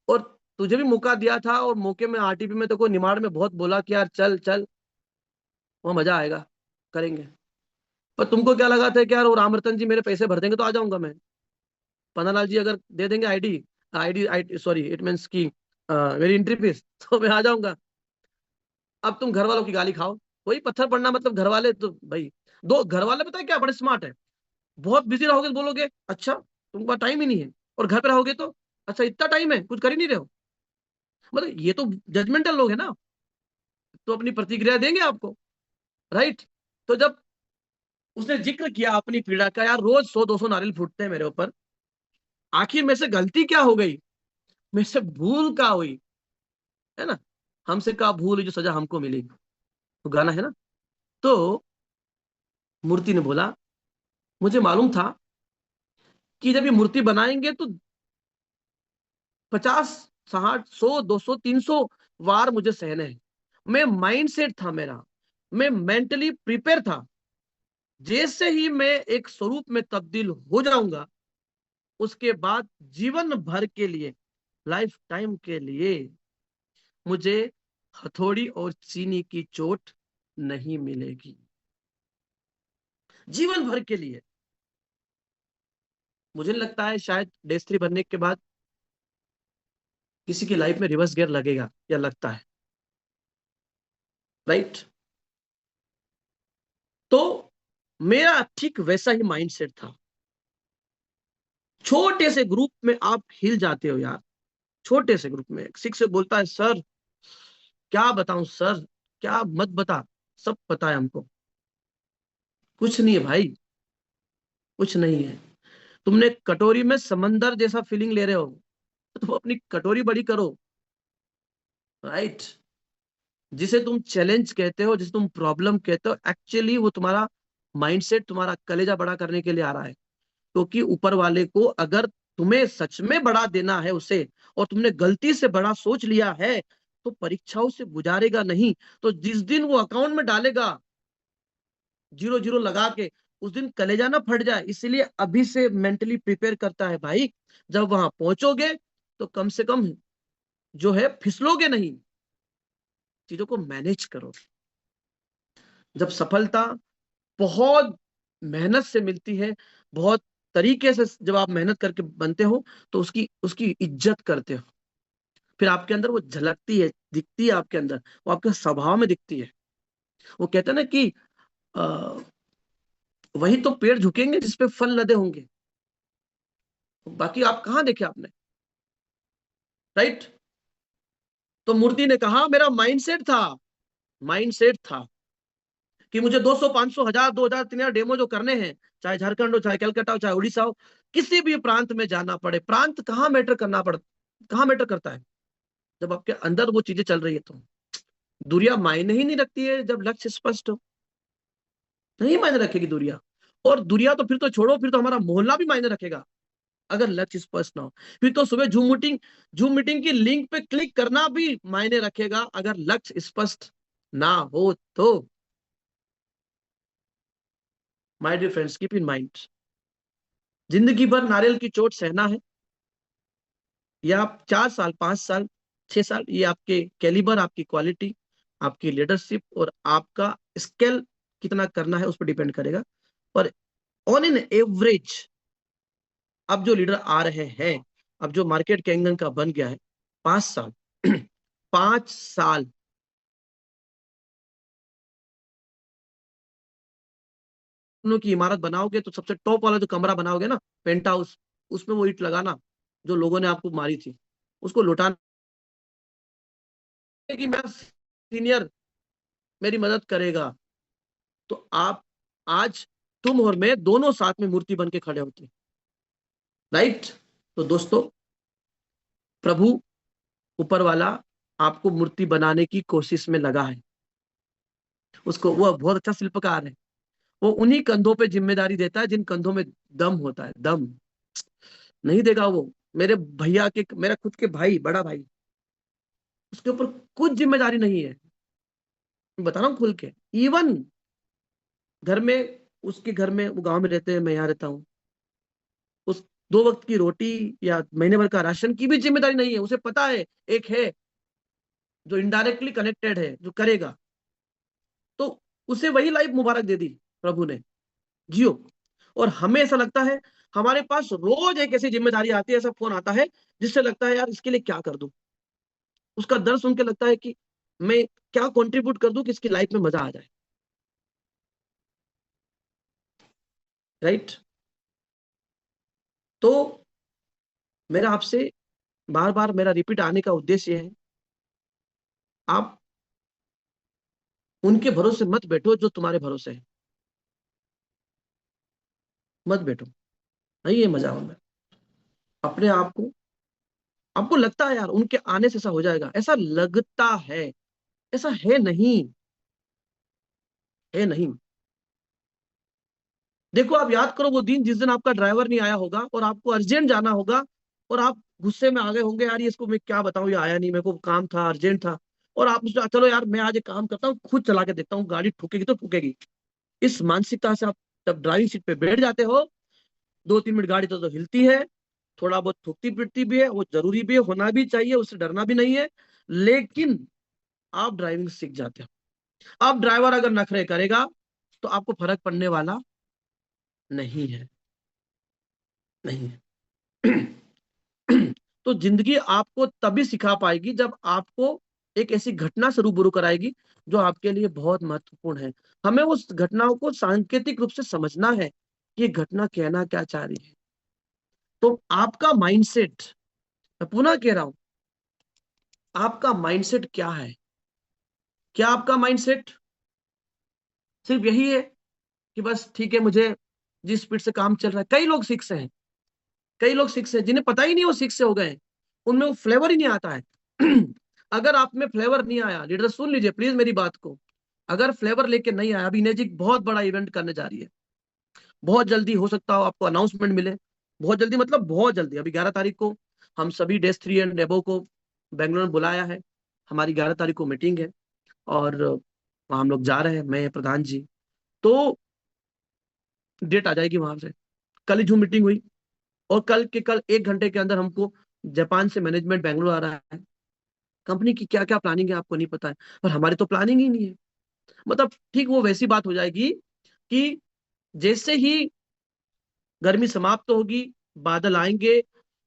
और तुझे भी मौका दिया था, और मौके में आरटीपी में तो को निमाड़ में बहुत बोला कि यार चल चल, वो मजा आएगा, करेंगे। पर तुमको क्या लगा था कि यार वो रामरतन जी मेरे पैसे भर देंगे तो आ जाऊंगा मैं, पन्नालाल जी अगर दे देंगे ID, ID sorry it means की मेरी एंट्री फीस, तो मैं आ जाऊंगा। अब तुम घर वालों की गाली खाओ, वही पत्थर पड़ना मतलब घर वाले तो भाई, दो घर वाले पता है क्या बड़े स्मार्ट है। बहुत बिजी रहोगे तो बोलोगे अच्छा तुमके पास टाइम ही नहीं है, और घर पे रहोगे तो अच्छा इतना टाइम है कुछ कर ही नहीं रहे हो। मतलब ये तो जजमेंटल लोग है ना, तो अपनी प्रतिक्रिया देंगे आपको, राइट। तो जब उसने जिक्र किया अपनी पीड़ा का, यार रोज 100-200 नारियल फूटते हैं मेरे ऊपर, आखिर में से गलती क्या हो गई, मेरे से भूल क्या हुई, है ना। हमसे क्या भूल हुई जो सजा हमको मिली, तो गाना है ना। तो मूर्ति ने बोला, मुझे मालूम था कि जब ये मूर्ति बनाएंगे तो 50, 60, 100, 200, 300 वार मुझे सहने हैं। मैं माइंड सेट था मेरा, मैं मेंटली प्रिपेयर था। जैसे ही मैं एक स्वरूप में तब्दील हो जाऊंगा, उसके बाद जीवन भर के लिए, लाइफ टाइम के लिए मुझे हथौड़ी और चीनी की चोट नहीं मिलेगी, जीवन भर के लिए। मुझे लगता है शायद डे 3 बनने के बाद किसी की लाइफ में रिवर्स गियर लगेगा, या लगता है, राइट। तो मेरा ठीक वैसा ही माइंडसेट था। छोटे से ग्रुप में आप हिल जाते हो यार, छोटे से ग्रुप में सिख से बोलता है, सर क्या बताऊं सर, क्या मत बता, सब पता है हमको। कुछ नहीं है भाई, कुछ नहीं है। तुमने कटोरी में समंदर जैसा फीलिंग ले रहे हो, तो तुम अपनी कटोरी बड़ी करो, राइट। जिसे तुम चैलेंज कहते हो, जिसे तुम प्रॉब्लम कहते हो, एक्चुअली वो तुम्हारा माइंडसेट, तुम्हारा कलेजा बड़ा करने के लिए आ रहा है। क्योंकि ऊपर वाले को अगर तुम्हें सच में बढ़ा देना है उसे, और तुमने गलती से बड़ा सोच लिया है, तो परीक्षाओं से गुजारेगा नहीं। तो जिस दिन वो अकाउंट में डालेगा 0-0 लगा के, उस दिन कलेजा ना फट जाए, इसलिए अभी से मेंटली प्रिपेयर करता है भाई। जब वहां पहुंचोगे तो कम से कम जो है फिसलोगे नहीं, चीजों को मैनेज करोगे। जब सफलता बहुत मेहनत से मिलती है, बहुत तरीके से जब आप मेहनत करके बनते हो, तो उसकी उसकी इज्जत करते हो, फिर आपके अंदर वो झलकती है, दिखती है आपके अंदर, वो आपके स्वभाव में दिखती है। वो कहते हैं ना कि आ, वही तो पेड़ झुकेंगे जिसपे फल लदे होंगे, बाकी आप कहाँ देखे आपने, राइट। तो मूर्ति ने कहा मेरा माइंडसेट था, माइंडसेट था कि मुझे 200, 500, 1000, 2000, 3000 डेमो जो करने हैं, चाहे झारखंड हो, चाहे कलकत्ता हो, चाहे उड़ीसा हो, किसी भी प्रांत में जाना पड़े। प्रांत कहाँ मैटर करना पड़ कहाँ मैटर करता है, जब आपके अंदर वो चीजें चल रही है तो। दूरियां मायने ही नहीं रखती है जब लक्ष्य स्पष्ट हो, नहीं मायने रखेगी दूरियां। और दुनिया तो फिर तो छोड़ो, फिर तो हमारा मोहल्ला भी मायने रखेगा अगर लक्ष्य स्पष्ट ना हो। फिर तो सुबह जूम मीटिंग की लिंक पे क्लिक करना भी मायने रखेगा अगर लक्ष्य स्पष्ट ना हो तो। My dear friends, keep in mind, जिंदगी भर नारियल की चोट सहना है, या आप 4 साल, 5 साल, 6 साल, ये आपके कैलिबर, आपकी क्वालिटी, आपकी लीडरशिप और आपका स्किल कितना करना है उस पर डिपेंड करेगा। और ऑन एन एवरेज अब जो लीडर आ रहे हैं, अब जो मार्केट कैंगन का बन गया है, 5 साल 5 साल की इमारत बनाओगे तो सबसे टॉप वाला जो कमरा बनाओगे ना, पेंट हाउस, उसमें वो ईंट लगाना जो लोगों ने आपको मारी थी, उसको लौटाना कि मेरा सीनियर मेरी मदद करेगा, तो आप आज तुम और मैं दोनों साथ में मूर्ति बन के खड़े होते। राइट? तो दोस्तों, प्रभु ऊपर वाला आपको मूर्ति बनाने की कोशिश में लगा है। उसको, वो बहुत अच्छा शिल्पकार है, वो उन्हीं कंधों पे जिम्मेदारी देता है जिन कंधों में दम होता है। दम नहीं देगा वो। मेरे भैया के, मेरा खुद के भाई, बड़ा भाई, उसके ऊपर कुछ जिम्मेदारी नहीं है, मैं बता रहा हूँ खुल के। इवन घर में, उसके घर में, वो गांव में रहते हैं, मैं यहाँ रहता हूँ, उस 2 वक्त की रोटी या महीने भर का राशन की भी जिम्मेदारी नहीं है। उसे पता है एक है जो इनडायरेक्टली कनेक्टेड है, जो करेगा, तो उसे वही लाइफ मुबारक दे दी प्रभु ने, जियो। और हमें ऐसा लगता है, हमारे पास रोज एक ऐसी जिम्मेदारी आती है, ऐसा फोन आता है जिससे लगता है यार इसके लिए क्या कर दूं। उसका दर्द सुन के लगता है कि मैं क्या कंट्रीब्यूट कर दूं कि इसकी लाइफ में मजा आ जाए। राइट? तो मेरा आपसे बार बार मेरा रिपीट आने का उद्देश्य है, आप उनके भरोसे मत बैठो जो तुम्हारे भरोसे है। मत बैठो, नहीं है मजा उनमें। अपने आप को, आपको लगता है यार उनके आने से ऐसा हो जाएगा, ऐसा लगता है, ऐसा है नहीं, है नहीं। देखो, आप याद करो वो दिन जिस दिन आपका ड्राइवर नहीं आया होगा और आपको अर्जेंट जाना होगा, और आप गुस्से में आ गए होंगे, यार ये इसको मैं क्या बताऊं, ये आया नहीं, मेरे को काम था, अर्जेंट था। और आप उसने, चलो यार मैं आज एक काम करता हूँ, खुद चला के देखता हूँ, गाड़ी ठुकेगी तो ठुकेगी। इस मानसिकता से आप जब ड्राइविंग सीट पे बैठ जाते हो, 2-3 मिनट गाड़ी तो हिलती है, थोड़ा बहुत ठुकती पिटती भी है, वो जरूरी भी है, होना भी चाहिए, उससे डरना भी नहीं है। लेकिन आप ड्राइविंग सीख जाते हो। अब ड्राइवर अगर नखरे करेगा तो आपको फर्क पड़ने वाला नहीं है, नहीं है। तो जिंदगी आपको तभी सिखा पाएगी जब आपको एक ऐसी घटना से रूबरू कराएगी जो आपके लिए बहुत महत्वपूर्ण है। हमें उस घटनाओं को सांकेतिक रूप से समझना है कि ये घटना कहना क्या चाह रही है। तो आपका माइंडसेट, मैं पुनः कह रहा हूं, आपका माइंडसेट क्या है? क्या आपका माइंडसेट सिर्फ यही है कि बस ठीक है, मुझे जिस स्पीड से काम चल रहा है? कई लोग सिक्स हैं, कई लोग सिक्स हैं जिन्हें पता ही नहीं वो सिक्स से हो गए, उनमें वो फ्लेवर ही नहीं आता है। अगर आप में फ्लेवर नहीं आया, लीडर सुन लीजिए प्लीज मेरी बात को, अगर फ्लेवर लेके नहीं आया, अभी नेजिक बहुत बड़ा इवेंट करने जा रही है, बहुत जल्दी हो सकता हो आपको अनाउंसमेंट मिले, बहुत जल्दी मतलब बहुत जल्दी। अभी 11 तारीख को हम सभी डेस 3 एंड एबो को बेंगलोर में बुलाया है, हमारी 11 तारीख को मीटिंग है, और वहाँ हम लोग जा रहे हैं, मैं, प्रधान जी। तो डेट आ जाएगी वहां से। कल ही जूम मीटिंग हुई, और कल के कल 1 घंटे के अंदर हमको जापान से मैनेजमेंट बेंगलोर आ रहा है। कंपनी की क्या क्या प्लानिंग है आपको नहीं पता है, पर हमारी तो प्लानिंग ही नहीं है। मतलब ठीक वो वैसी बात हो जाएगी कि जैसे ही गर्मी समाप्त होगी, बादल आएंगे,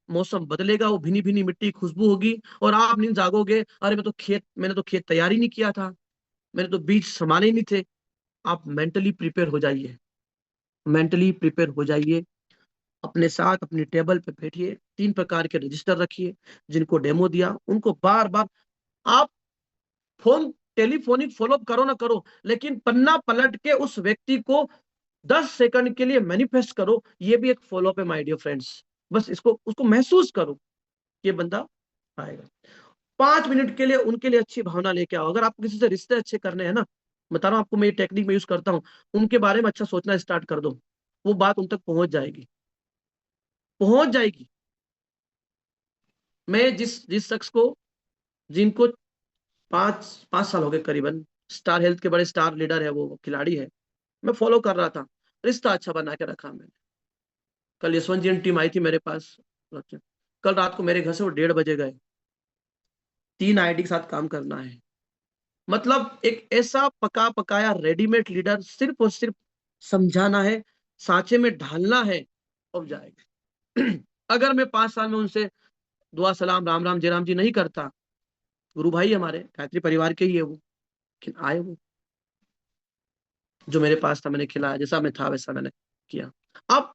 मौसम बदलेगा, वो भीनी भीनी मिट्टी की खुशबू होगी, और आप नींद जागोगे, अरे मैंने तो खेत तैयार ही नहीं किया था, मैंने तो बीज संभाले ही नहीं थे। आप मेंटली प्रिपेयर हो जाइए, मेंटली प्रिपेयर हो जाइए। अपने साथ अपनी टेबल पे बैठिए, 3 प्रकार के रजिस्टर रखिए, जिनको डेमो दिया उनको बार बार आप फोन, टेलीफोनिक फॉलोअप करो ना करो, लेकिन पन्ना पलट के उस व्यक्ति को 10 सेकंड के लिए मैनिफेस्ट करो, ये भी एक फॉलोअप है माय डियर फ्रेंड्स। बस इसको, उसको महसूस करो, ये बंदा आएगा। 5 मिनट के लिए उनके लिए अच्छी भावना लेके आओ। अगर आपको किसी से रिश्ते अच्छे करने हैं ना, बता रहा हूँ आपको, मैं ये टेक्निक में यूज करता हूँ, उनके बारे में अच्छा सोचना स्टार्ट कर दो। वो बात उन तक पहुंच जाएगी, पहुंच जाएगी। मैं जिस शख्स को, जिनको 5 साल हो गए करीबन, स्टार हेल्थ के बड़े स्टार लीडर है, वो खिलाड़ी है, मैं फॉलो कर रहा था, रिश्ता अच्छा बना के रखा मैंने। कल यशवंत जी टीम आई थी मेरे पास, कल रात को मेरे घर से वो 1:30 बजे गए। 3 आईडी के साथ काम करना है, मतलब एक ऐसा पका पकाया रेडीमेड लीडर, सिर्फ और सिर्फ समझाना है, सांचे में ढालना है, अब जाएगा। अगर मैं 5 साल में उनसे दुआ सलाम राम राम जय राम जी नहीं करता, गुरु भाई हमारे गायत्री परिवार के ही है वो, लेकिन आए वो, जो मेरे पास था मैंने खिलाया, जैसा मैं था वैसा मैंने किया। आप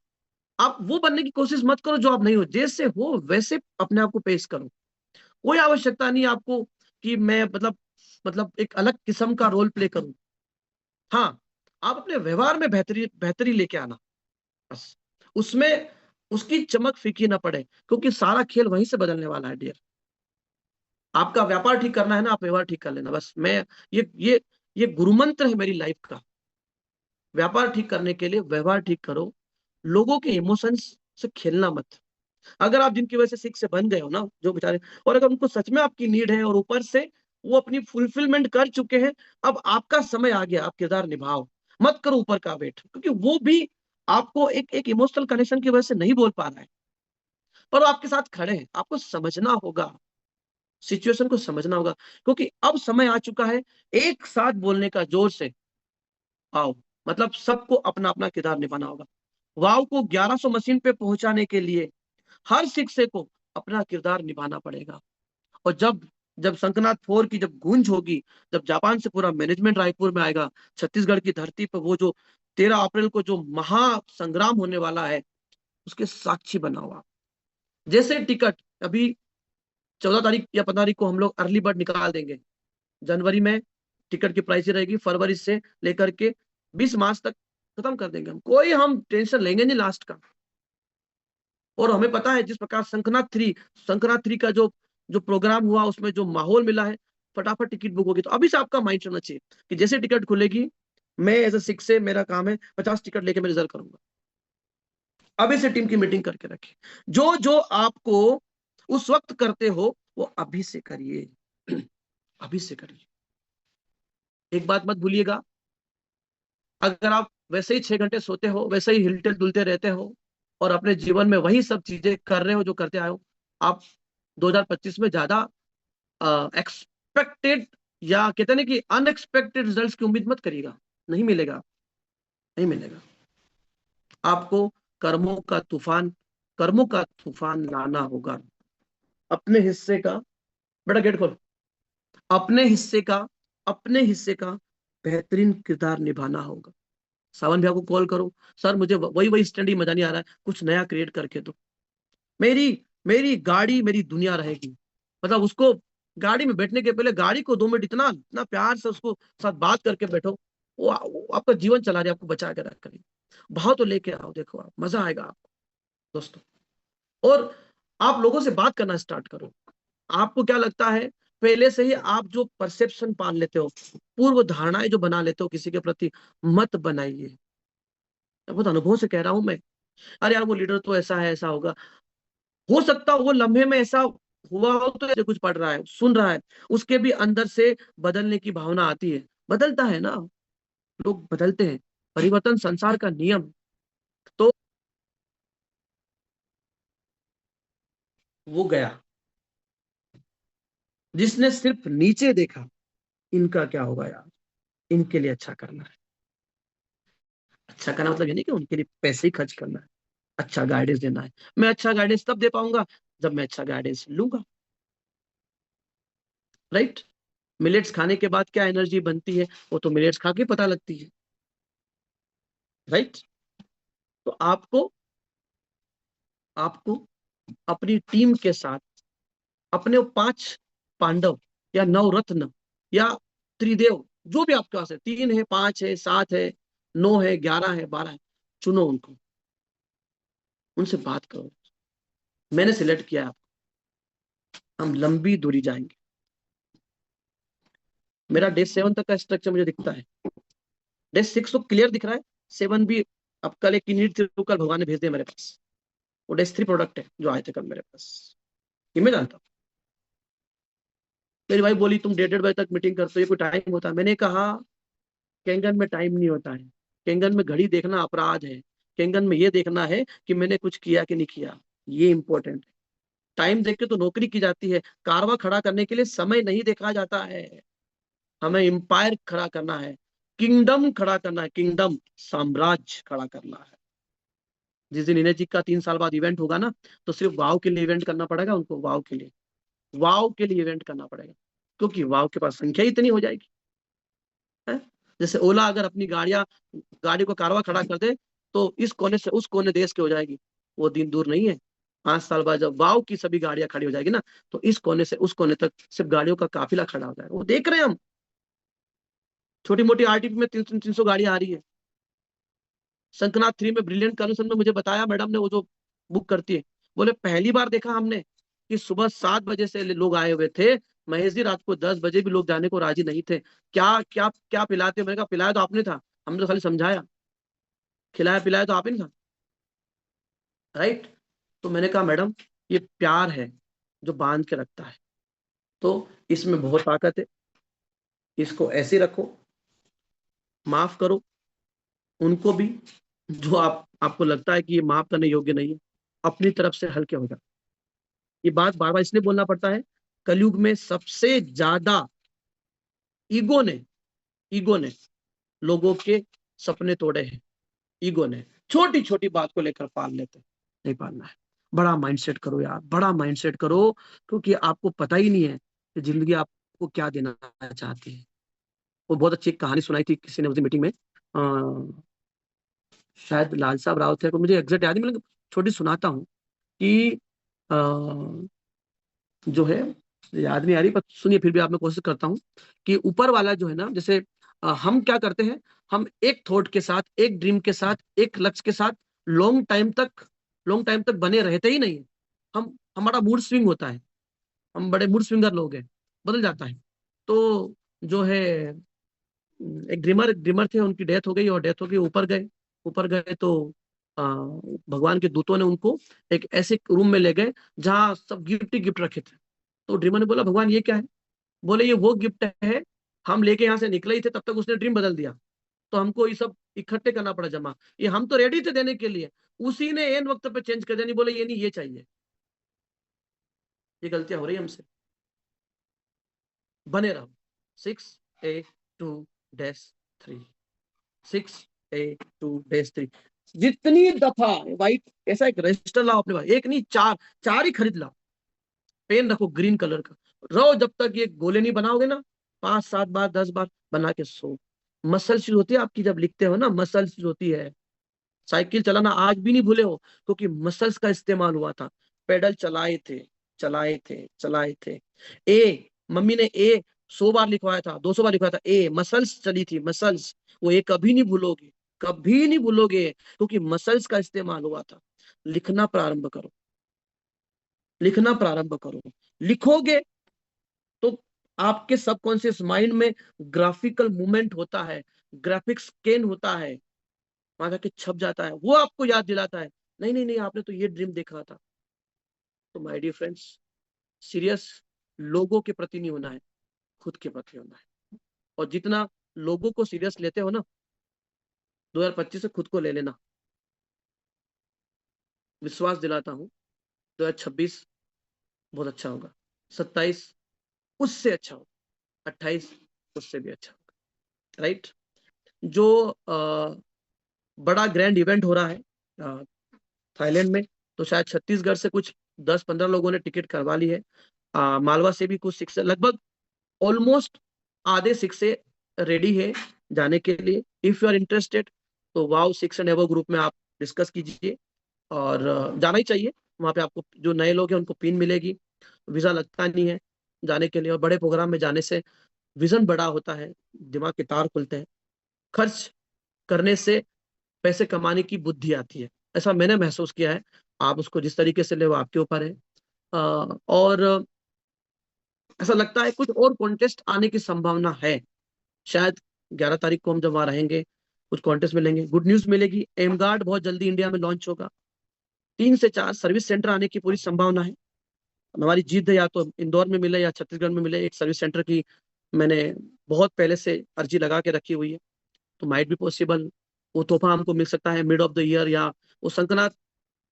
वो बनने की कोशिश मत करो जो आप नहीं हो, जैसे हो वैसे अपने आप को पेश करो। कोई आवश्यकता नहीं आपको कि मैं मतलब एक अलग किस्म का रोल प्ले करूं। हाँ, आप अपने व्यवहार में बेहतरी बेहतरी लेके आना, बस। उसमें उसकी चमक फीकी ना पड़े, क्योंकि सारा खेल वहीं से बदलने वाला है डियर। आपका व्यापार ठीक करना है ना, आप व्यवहार ठीक कर लेना, बस। मैं ये ये ये गुरुमंत्र है मेरी लाइफ का। व्यापार ठीक करने के लिए व्यवहार ठीक करो, लोगों के इमोशंस से खेलना मत। अगर आप जिनकी वजह से सिख से बन गए हो ना, जो बेचारे, और अगर उनको सच में आपकी नीड है और ऊपर से वो अपनी फुलफिलमेंट कर चुके हैं, अब आपका समय आ गया, आप किरदार निभाओ। मत करो ऊपर का वेट, क्योंकि वो भी आपको एक एक इमोशनल कनेक्शन की वजह से नहीं बोल पा रहा है, पर वो आपके साथ खड़े हैं। आपको समझना होगा, सिचुएशन को समझना होगा, क्योंकि अब समय आ चुका है एक साथ बोलने का, जोर से आओ। मतलब सबको अपना अपना किरदार निभाना होगा। वाव को 1100 मशीन पे पहुंचाने के लिए हर शिक्षक को अपना किरदार निभाना पड़ेगा। और जब जब शंखनाद 4 की जब गूंज होगी, जब जापान से पूरा मैनेजमेंट रायपुर में आएगा, छत्तीसगढ़ की धरती पर वो जो 13 अप्रैल को जो महासंग्राम होने वाला है, उसके साक्षी बना हुआ। जैसे टिकट अभी 14 तारीख या 15 तारीख को हम लोग अर्ली बर्ड निकाल देंगे, जनवरी में टिकट की प्राइस रहेगी, फरवरी से लेकर के 20 मार्च तक खत्म कर देंगे हम टेंशन लेंगे नहीं लास्ट का। और हमें पता है जिस प्रकार शंखनाथ 3 का जो जो प्रोग्राम हुआ, उसमें जो माहौल मिला है, फटाफट टिकट बुक होगी। तो अभी से आपका माइंड चलना चाहिए कि जैसे टिकट खुलेगी, मैं एज ए सिक्स से मेरा काम है 50 टिकट लेके मैं रिजर्व करूंगा। अभी से टीम की मीटिंग करके रखिए, जो जो आपको उस वक्त करते हो वो अभी से करिए। अभी से करिए। एक बात मत भूलिएगा, अगर आप वैसे ही 6 घंटे सोते हो, वैसे ही हिलते डुलते रहते हो, और अपने जीवन में वही सब चीजें कर रहे हो जो करते आए हो, आप 2025 में ज्यादा एक्सपेक्टेड या कहते हैं कि अनएक्सपेक्टेड रिजल्ट्स की उम्मीद मत करिएगा। नहीं मिलेगा, नहीं मिलेगा। आपको कर्मों का तूफान लाना होगा। अपने हिस्से का, बेटा गेट खोल, अपने हिस्से का अपने हिस्से का बेहतरीन किरदार निभाना होगा। सावन भैया को कॉल करो, सर मुझे वही वही स्टैंड ही मजा नहीं आ रहा है, कुछ नया क्रिएट करके दो। मेरी मेरी गाड़ी मेरी दुनिया रहेगी। मतलब उसको गाड़ी में बैठने के पहले गाड़ी को 2 मिनट इतना इतना प्यार से उसको साथ बात करके बैठो, वो आपका जीवन चला रही है, आपको बचा के रख करेगी। भाव तो लेके आओ, देखो आप, मजा आएगा आपको दोस्तों। और आप लोगों से बात करना स्टार्ट करो। आपको क्या लगता है, पहले से ही आप जो परसेप्शन पाल लेते हो, पूर्व धारणाएं जो बना लेते हो किसी के प्रति, मत बनाइए। बहुत अनुभव से कह रहा हूं मैं। अरे यार वो लीडर तो ऐसा है, ऐसा होगा, हो सकता वो लम्हे में ऐसा हुआ हो, तो ऐसे कुछ पढ़ रहा है, सुन रहा है, उसके भी अंदर से बदलने की भावना आती है, बदलता है ना, लोग बदलते हैं, परिवर्तन संसार का नियम। तो वो गया जिसने सिर्फ नीचे देखा, इनका क्या होगा यार, इनके लिए अच्छा करना है। अच्छा करना मतलब ये नहीं कि उनके लिए पैसे ही खर्च करना है, अच्छा गाइडेंस देना है। मैं अच्छा गाइडेंस तब दे पाऊंगा जब मैं अच्छा गाइडेंस लूंगा, राइट। मिलेट्स खाने के बाद क्या एनर्जी बनती है, वो तो मिलेट्स खा के पता लगती है, राइट। तो आपको आपको अपनी टीम के साथ, अपने वो 5 पांडव या 9 रत्न या त्रिदेव, जो भी आपके पास है, 3 है, 5 है, 7 है, 9 है, 11 है, 12 है, चुनो उनको, उनसे बात करो। मैंने सिलेक्ट किया है आपको, हम लंबी दूरी जाएंगे। मेरा डे 7 तक का स्ट्रक्चर मुझे दिखता है, डे 6 तो क्लियर दिख रहा है, 7 भी अब कल एक यूनिट थी, कल भगवान ने भेज दिया मेरे पास, वो डेस्ट्री प्रोडक्ट है जो आए थे कल मेरे पास, ये मैं जानता हूँ। मेरी भाई बोली तुम 1:30 बजे तक मीटिंग करते हो, ये कोई टाइम होता है? मैंने कहा केंगन में टाइम नहीं होता है, केंगन में घड़ी देखना अपराध है, केंगन में ये देखना है कि मैंने कुछ किया कि नहीं किया, ये इंपॉर्टेंट है। टाइम देख के तो नौकरी की जाती है, कारवा खड़ा करने के लिए समय नहीं देखा जाता है। हमें एम्पायर खड़ा करना है, किंगडम खड़ा करना है, किंगडम साम्राज्य खड़ा करना है। जिस दिन इन्हें जी का 3 साल बाद इवेंट होगा ना, तो सिर्फ वाव के लिए इवेंट करना पड़ेगा उनको, वाव के लिए, वाव के लिए इवेंट करना पड़ेगा, क्योंकि वाव के पास संख्या इतनी हो जाएगी है? जैसे ओला अगर अपनी गाड़ी को कारवा खड़ा कर दे तो इस कोने से उस कोने देश के हो जाएगी, वो दिन दूर नहीं है। 5 साल बाद जब वाव की सभी गाड़ियां खड़ी हो जाएगी ना, तो इस कोने से उस कोने तक सिर्फ गाड़ियों का काफिला खड़ा हो जाएगा। वो देख रहे हैं हम, छोटी मोटी आरटीपी में 300 गाड़ियां आ रही है। शंखनाथ 3 में ब्रिलियंट कॉन्वेंशन में मुझे बताया मैडम ने, वो जो बुक करती है, बोले पहली बार देखा हमने कि सुबह 7 बजे से लोग आए हुए थे, महेश जी रात को 10 बजे भी लोग जाने को राजी नहीं थे। क्या क्या क्या पिलाते? मैंने कहा पिलाया तो आपने था, हमने तो खाली समझाया, खिलाया पिलाया तो आप ही नहीं था, राइट? तो मैंने कहा मैडम ये प्यार है जो बांध के रखता है, तो इसमें बहुत ताकत है, इसको ऐसे रखो, माफ करो उनको भी जो आपको लगता है कि ये माफ करने योग्य नहीं है, अपनी तरफ से हल्के हो जाए। ये बात बार बार इसलिए बोलना पड़ता है, कलयुग में सबसे ज्यादा ईगो ने ईगो ने लोगों के सपने तोड़े हैं। ईगो ने छोटी छोटी बात को लेकर पाल लेते, नहीं पालना है। बड़ा माइंडसेट करो यार, बड़ा माइंडसेट करो, क्योंकि आपको पता ही नहीं है कि जिंदगी आपको क्या देना चाहती है। वो बहुत अच्छी एक कहानी सुनाई थी किसी ने उस मीटिंग में, शायद लाल साहब राव थे, को मुझे एग्जैक्ट याद नहीं, मतलब छोटी सुनाता हूँ कि अ, जो है, याद नहीं आ रही, पर सुनिए फिर भी आप, मैं कोशिश करता हूँ कि ऊपर वाला जो है ना, जैसे हम क्या करते हैं, हम एक थॉट के साथ, एक ड्रीम के साथ, एक लक्ष्य के साथ लॉन्ग टाइम तक बने रहते ही नहीं है। हम, हमारा मूड स्विंग होता है, हम बड़े मूड स्विंगर लोग हैं, बदल जाता है। तो जो है, एक ड्रीमर ड्रीमर थे, उनकी डेथ हो गई, और डेथ हो गई, ऊपर गए तो भगवान के दूतों ने उनको एक ऐसे रूम में ले गए जहाँ सब गिफ्ट ही गिफ्ट रखे थे। तो ड्रीमर ने बोला भगवान ये क्या है? बोले ये वो गिफ्ट है, हम लेके यहाँ से निकले ही थे तब तक उसने ड्रीम बदल दिया, तो हमको ये सब इकट्ठे करना पड़ा जमा, ये हम तो रेडी थे देने के लिए, उसी ने एन वक्त पे चेंज कर दिया, नहीं बोले ये नहीं ये चाहिए। ये गलतियां हो रही है हमसे। बने रहो। 6A2-3, 6A2-3, जितनी दफा वाइट, ऐसा एक रजिस्टर लाओ अपने पास, एक नहीं चार, चार ही खरीद लाओ, पेन रखो ग्रीन कलर का, रहो जब तक ये गोले नहीं बनाओगे ना, 5-7 बार 10 बार बना के सो। मसल चीज होती है आपकी, जब लिखते हो ना मसल चीज होती है। साइकिल चलाना आज भी नहीं भूले हो, क्योंकि मसल्स का इस्तेमाल हुआ था, पेडल चलाए थे। ए, मम्मी ने ए 100 बार लिखवाया था, 200 बार लिखवाया था, ए मसल्स चली थी, मसल्स, वो ए कभी नहीं भूलोगे, कभी नहीं भूलोगे, क्योंकि मसल्स का इस्तेमाल हुआ था। लिखना प्रारंभ करो, लिखना प्रारंभ करो, लिखोगे तो आपके सबकॉन्शियस माइंड में ग्राफिकल मूवमेंट होता है, ग्राफिक्स स्कैन होता है, वहां जाके छप जाता है, वो आपको याद दिलाता है, नहीं नहीं नहीं आपने तो ये ड्रीम देखा था। तो माय डियर फ्रेंड्स, सीरियस लोगों के प्रति नहीं होना है, खुद के प्रति होना है। और जितना लोगों को सीरियस लेते हो ना, 2025 से खुद को ले लेना, विश्वास दिलाता हूँ 2026 बहुत अच्छा होगा, 27 उससे अच्छा होगा, 28 उससे भी अच्छा होगा, राइट? जो बड़ा ग्रैंड इवेंट हो रहा है थाईलैंड में, तो शायद छत्तीसगढ़ से कुछ 10-15 लोगों ने टिकट करवा ली है, मालवा से भी कुछ 6, लगभग ऑलमोस्ट आधे 6 से रेडी है जाने के लिए। इफ यू आर इंटरेस्टेड तो वाओ 6 एंड एबो ग्रुप में आप डिस्कस कीजिए, और जाना ही चाहिए। वहाँ पे आपको जो नए लोग हैं उनको पिन मिलेगी, वीजा लगता नहीं है जाने के लिए, और बड़े प्रोग्राम में जाने से विजन बड़ा होता है, दिमाग के तार खुलते हैं, खर्च करने से पैसे कमाने की बुद्धि आती है, ऐसा मैंने महसूस किया है। आप उसको जिस तरीके से ले वो आपके ऊपर है। और ऐसा लगता है कुछ और कॉन्टेस्ट आने की संभावना है, शायद 11 तारीख को हम जब वहां रहेंगे, कुछ कॉन्टेस्ट मिलेंगे। गुड न्यूज मिलेगी, एम गार्ड बहुत जल्दी इंडिया में लॉन्च होगा। 3 से 4 सर्विस सेंटर आने की पूरी संभावना है। हमारी जीत है, या तो इंदौर में मिले या छत्तीसगढ़ में मिले। एक सर्विस सेंटर की मैंने बहुत पहले से अर्जी लगा के रखी हुई है, तो माइट भी पॉसिबल वो तोहफा हमको मिल सकता है मिड ऑफ द ईयर, या वो शंखनाद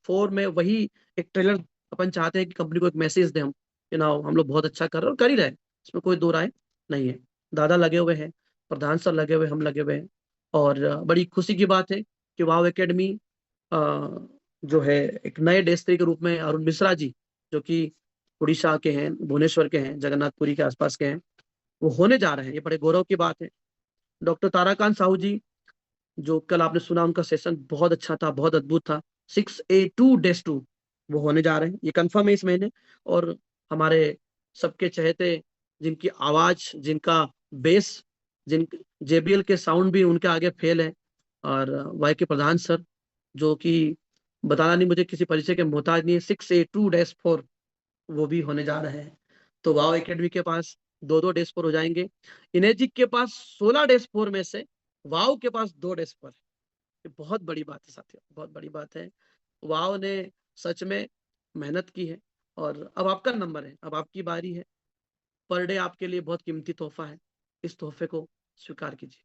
4 में वही एक ट्रेलर अपन चाहते हैं कि कंपनी को एक मैसेज दें हम कि ना हम लोग बहुत अच्छा कर रहे हैं और कर ही रहे हैं, इसमें कोई दो राय नहीं है। दादा लगे हुए हैं, प्रधान सर लगे हुए, हम लगे हुए हैं। और बड़ी खुशी की बात है कि वाव एकेडमी जो है एक नए डेस्त्री के रूप में अरुण मिश्रा जी, जो कि उड़ीसा के हैं, भुवनेश्वर के हैं, जगन्नाथपुरी के आसपास के हैं, वो होने जा रहे हैं। ये बड़े गौरव की बात है। डॉक्टर ताराकांत साहू जी, जो कल आपने सुना, उनका सेशन बहुत अच्छा था, बहुत अद्भुत था। 6A2-2 वो होने जा रहे हैं, ये कंफर्म है इस महीने। और हमारे सबके चहेते, जिनकी आवाज, जिनका बेस, जिन JBL के साउंड भी उनके आगे फेल है, और वाई के प्रधान सर, जो कि बताना नहीं मुझे किसी परिचय के मोहताज नहीं है, 6A2-4 वो भी होने जा रहे हैं। तो वाव एकेडमी के पास 2-2-4 हो जाएंगे। इनेजिक के पास 16-4 में से वाव के पास 2-4। ये बहुत बड़ी बात है साथियों, बहुत बड़ी बात है। वाव ने सच में मेहनत की है, और अब आपका नंबर है, अब आपकी बारी है। पर डे आपके लिए बहुत कीमती तोहफा है, इस तोहफे को स्वीकार कीजिए।